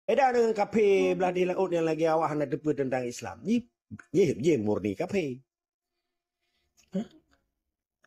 Eda dengan kafe belah di laut yang lagi awak hendak depa tentang Islam. Ye murni kafe.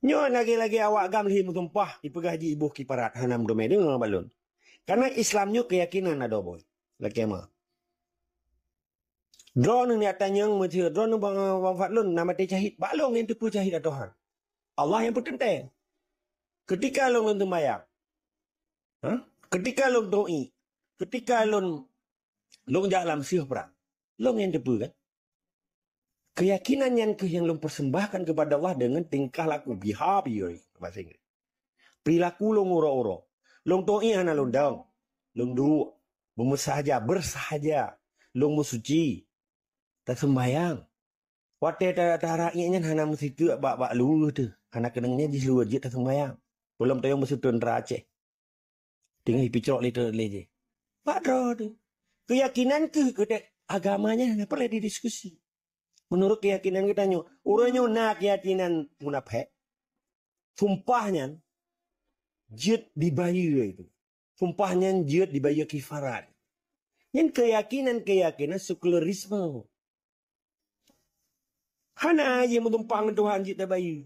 Nyo lagi-lagi awak gam lih mutumpah dipegah ji ibuh kiparat hanam domai dengan balun. Karena Islamnya keyakinan ada boy. Laki mah. Drone ni atanyang macam drone bang Fatlun nama dia cahit balong yang tepu cahit Tuhan. Allah yang bertentang. Ketika long sembahyang. Ketika long doi. Ketika long dalam siuh perang. Long yang tepu kan. Keyakinan yang long persembahkan kepada Allah dengan tingkah laku behavior bahasa Inggeris. Perilaku long uro-uro. Long doi hana long daung. Long du bersahaja. Long musuci. Tak sembahyang. Waktu ada rakyatnya hana mesti tu bak lu tu. Hana kenangnya di luar je tak sembahyang. Belum tahu mesti tuan Aceh. Tinggal picok liter je. Pak tu. Keyakinan ke agamanya hanya perlu didiskusi. Menurut keyakinan kita nyo, orangnya nak keyakinan munafik. Sumpahnya jid dibayar itu. Sumpahnya jid dibayar kifarat. Yang keyakinan sekularisme. Hana aja menumpang Tuhan jid dibayar.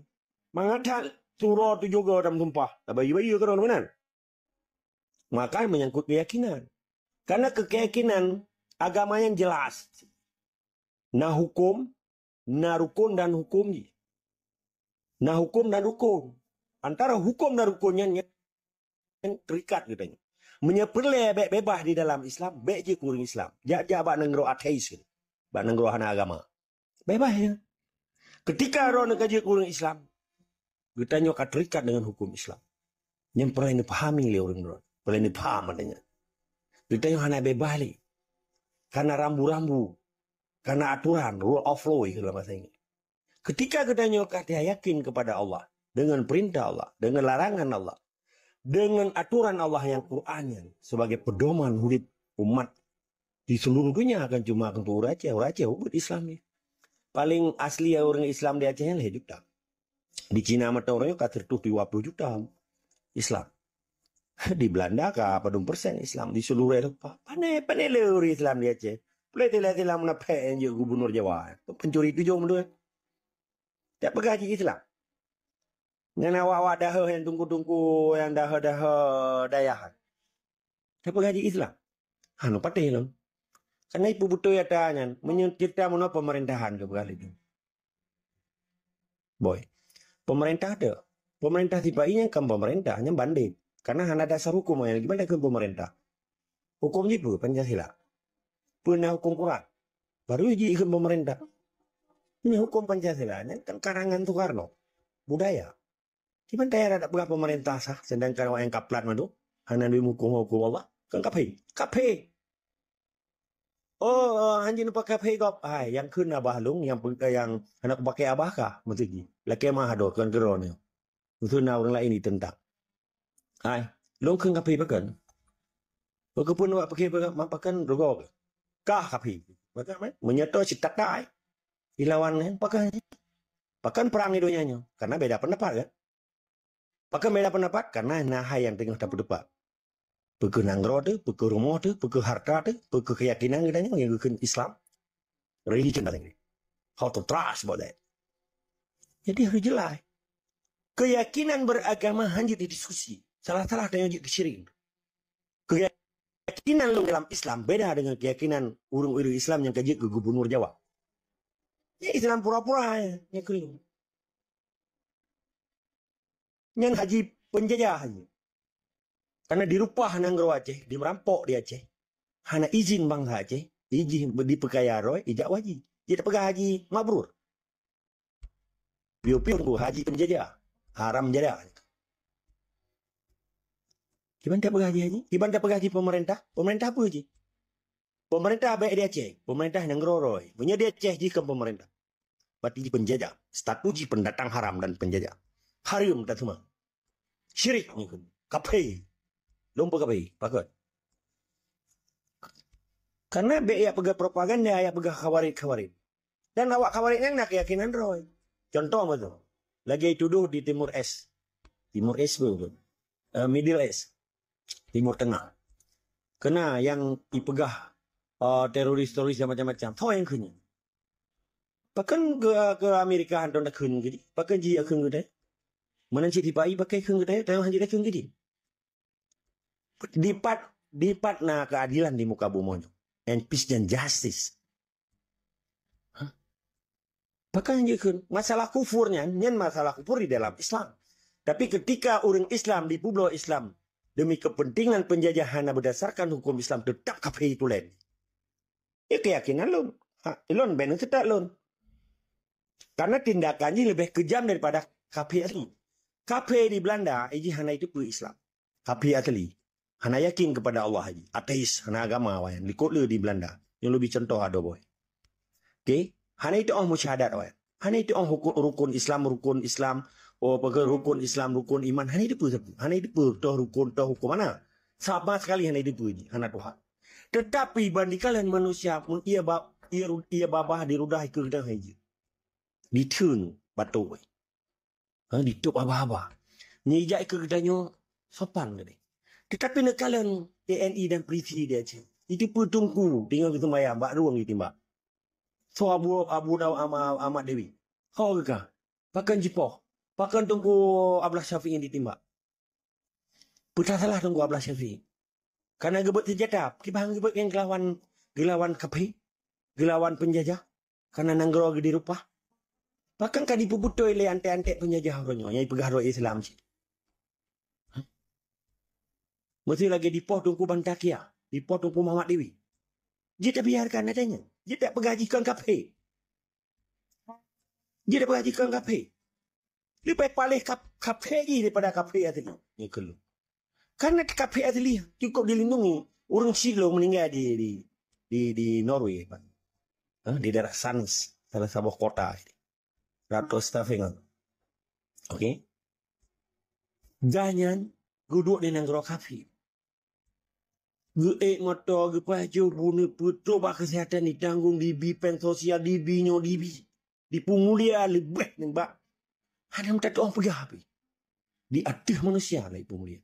Mengatakan surah tu juga dalam sumpah. Dibayar ke orang maka menyangkut keyakinan. Karena keyakinan agama yang jelas. Nah hukum, nah rukun dan hukum. Nah hukum dan rukun. Antara hukum dan rukunnya yang terikat katanya. Menyepele bebas di dalam Islam, je kurang Islam. Jak bak nenggro ateis. Bak nenggro hana agama. Bebas ya. Ketika orang kaji kurang Islam, katanya akan terikat dengan hukum Islam. Yang perlu dipahami oleh orang-orang. Perlu dipaham adanya. Katanya hana bebas li. Karena rambu-rambu. Karena aturan, rule of law dalam bahasa ini. Ketika katanya dia yakin kepada Allah. Dengan perintah Allah. Dengan larangan Allah. Dengan aturan Allah yang Qur'annya. Sebagai pedoman hidup umat. Di seluruh dunia akan cuma akan orang Aceh buat Islam ni. Paling asli orang Islam di Aceh yang hidup tak. Di Cina mata orangnya kata 20 juta Islam. Di Belanda kah 40% Islam. Di seluruh Eropah. Pandai orang Islam di Aceh. Pelah menapek yang je gubernur Jawa. Pencuri tujuh menurut. Tak pegang haji Islam. Yang awak dah yang tunggu-tunggu. Yang dah dayahan. Tak pegang haji Islam. Hanu patih lah. Karena ibu betul ya tanya. Mencerita mana pemerintahan ke berkali itu. Boy. Pemerintah ada. Pemerintah tiba ini kan pemerintahnya banding. Karena hanya dasar hukum yang gimana ke pemerintah. Hukum jibu Pancasila. Pernah hukum Quran. Baru uji ke pemerintah. Ini hukum Pancasila. Ini kan karangan Soekarno. Budaya. Gimana daerah ada berapa pemerintah sah. Sedangkan orang yang kaplat itu. Hanya di hukum Allah. Kan kape. Oh, anjing pakai kape kop. Yang kun abah lung. Yang anak pakai abah kah. Maksudnya. Laki mah ada kan keronnya. Maksudnya orang lain ditentang. Long kun kape bakan. Walaupun awak pakai rogol. Kah kapi. Menyata citak dah. Ilawan pakan perang itu nyanyi. Karena beda pendapat kan. Pakan beda pendapat. Karena nahai yang tengah dapat depan. Peke nanggro tu. Peke rumah tu. Peke harta tu. Peke keyakinan kita yang bukan Islam. Religion datang. How to trust about that. Jadi harus jelas. Keyakinan beragama hanya didiskusi. Salah-salah ada yang disyirik. Keyakinan lu dalam Islam beda dengan keyakinan urung-urung Islam yang kaji ke gubernur Jawa. Ya Islam pura-pura ya keliru. Yang haji penjajah haji. Karena dirupah nanggro Aceh, dimerampok di Aceh. Hana izin bangsa Aceh, izin dipekaya roy, ijak wajib. Jadi pegah haji mabrur. Piu-piu haji penjajah, haram jajah. Gimana dia pergi haji? Gimana dia pergi haji pemerintah? Pemerintah apa haji? Pemerintah baik di Aceh. Pemerintah yang ngeroroi. Punya di Aceh jika pemerintah. Berarti penjajah. Status pendatang haram dan penjajah. Haram tak semua. Syirik. Kapai. Lumpur kapai. Pakat. Karena baik pergi propaganda. Yang pergi khawarid. Dan awak khawarid yang nak keyakinan roy. Contoh betul. Lagi tuduh di Timur Es. Timur Es betul. Middle Es. Timur Tengah. Kena yang ipegah teroris-teroris dan macam-macam. Tahu yang kena. Pakan ke Amerika hantar dah kena ke di. Pakan ji akan ke dah. Mana cik tipai pakai kena ke dah. Tahu hanji dah kena ke di. Dipat na keadilan di muka bumi. And peace and justice. Pakan je kena. Masalah kufurnya, nyen masalah kufur di dalam Islam. Tapi ketika orang Islam di pulau Islam demi kepentingan penjajahan berdasarkan hukum Islam tetap kafir itu lain. Ya keyakinan lon. Lon benar tidak lon. Karena tindakannya lebih kejam daripada kafir asli. Kafir di Belanda, ini hanya itu per Islam. Kafir asli. Hanya yakin kepada Allah aja. Ateis, hanya agama wayan. Likut le di Belanda. Yang lebih contoh ada boy. Okay? Hanya itu orang musyahadat wayan. Hanya itu orang rukun Islam. Oh, pakai rukun Islam, rukun iman. Hanya itu per. Hanya itu per. Toh rukun, toh hukum. Mana? Sama sekali hanya itu per ini. Hanya Tuhan. Tetapi bandingkan manusia pun ia babah dirudah ke kita aja. Ditun batu. Ditup apa-apa. Nyijak ke kedanya sopan ke. Tetapi nekalan TNI dan polisi dia je. Itu pun tunggu tinggal kita maya bak ruang itu mbak. So Abu Daw Ahmad Dewi. Kau ke? Pakan jipoh. Pakan tunggu Ablah Syafiq yang ditimbak. Putar salah tunggu Ablah Syafiq. Karena gebet senjata. Kibang gebet yang gelawan kapi. Gelawan penjajah. Karena nanggro di rupah. Pakan kan dipuputoi oleh antek-antek penjajah orangnya. Yang pegah roh Islam sih. Mesti lagi dipoh tunggu Bantakia. Dipoh tunggu Muhammad Dewi. Dia tak biarkan adanya. Dia tak pegajikan kapi. Dia tak pegajikan kapi. Lebih paling kafe lagi daripada kafe asli. Yang kedua. Karena kafe asli cukup dilindungi. Orang Silo meninggal di Norway. Di daerah Sans. Salah sebuah kota. Ratu Stavanger. Okey. Jangan duduk di negara kafe. Geek motor, gepaju, bunuh, putus, kesihatan ditanggung, dibi, pen sosial, dibi. Dipungulia lebih nembak. Hanya minta orang pergi habis. Diaduh manusia lah ibu mulia.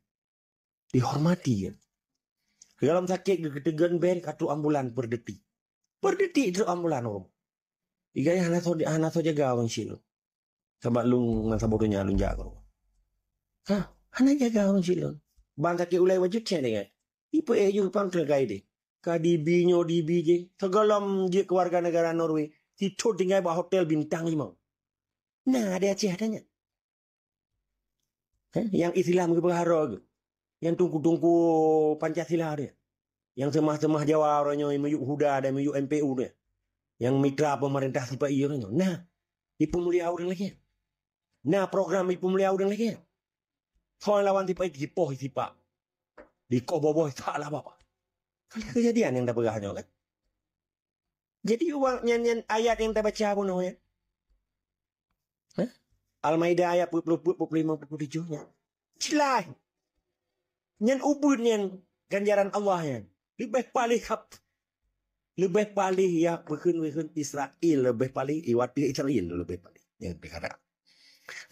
Dihormati kan. Dalam sakit ketegan ber kartu ambulan per detik. Per detik itu ambulan orang. Iga yang hana so jaga orang silo. Sebab lu masa bodohnya lu jaga. Hana jaga orang silo. Bang sakit ulai wajib cek dengan. Ipo juga pang tergai deh. KDB nyo DB je. Segalam je keluarga negara Norway. Itu tinggal bawa hotel bintang 5. Nah, ada Aceh adanya. Yang Islam ke berhara ke. Yang tunggu-tunggu Pancasila dia. Yang semah-semah Jawa orangnya. Yang meyuk Huda dan meyuk MPU dia. Yang mitra pemerintah siapa iya orangnya. Nah, di pemulia orang lagi. Nah, program di pemulia orang lagi. Soal lawan tipe itu dipoh tipa. Di koboboh tak lah apa. Kejadian yang tak berahnya kan. Jadi uang nyanyian ayat yang tak baca pun ya. Al-Maidah ayat 45-47 nya. Cilai. Nyan ubud nyan ganjaran Allah nyan. Lebih paling lebih paling ya berkun Israel lebih paling iwati Israel lebih paling. Yang dikata.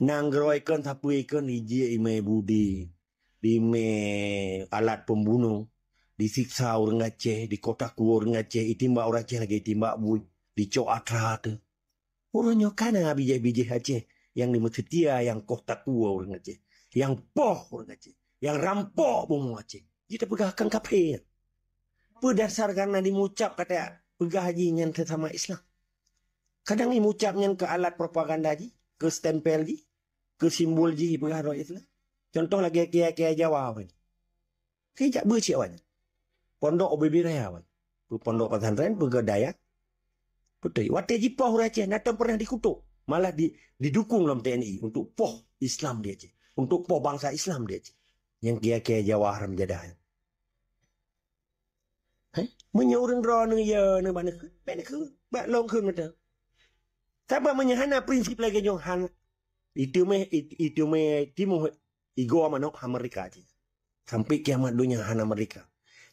Nanggroikan tapuikan iji ime budi. Ime alat pembunuh. Disiksa orang Aceh. Di kota kuah orang Aceh. Itimbak orang Aceh lagi itimbak bui. Dicok akra tu. Orangnya kana bijih-bijih Aceh. Yang dimesetia yang kota kuah orang Aceh. Yang poh orang Aceh. Yang rampok bumbu Aceh. Kita pegahkan kafir. Berdasarkan dimucap kata pegah haji yang sesama Islam. Kadang ni mucapnya ke alat propaganda ji. Ke stempel ji. Ke simbol ji pegah roh Islam. Contoh lagi kia-kia Jawa. Kejap bercik awak. Pondok OBB Raya. Pondok pesantren pegah Dayak. Betul. Waktu jipah orang Aceh. Nathan pernah dikutuk. Malah didukung dalam TNI. Untuk poh Islam dia Aceh. Untuk poh bangsa Islam dia Aceh. Yang kia-kia Jawa haram jadah. Menyurung drone ya ne mana ke? Mana ke? Bak long ke ngata. Sebab menyahana prinsip lagi jong han. Itu me timu igo manok Amerika aja. Sampai kiamat dunia hana Amerika.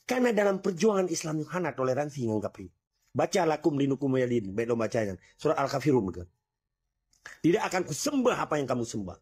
Karena dalam perjuangan Islam hana toleransi nganggap ini. Baca lakum dinukum yadin. Belum bacanya. Surat Al-Kafirun kan. Tidak akan kusembah apa yang kamu sembah.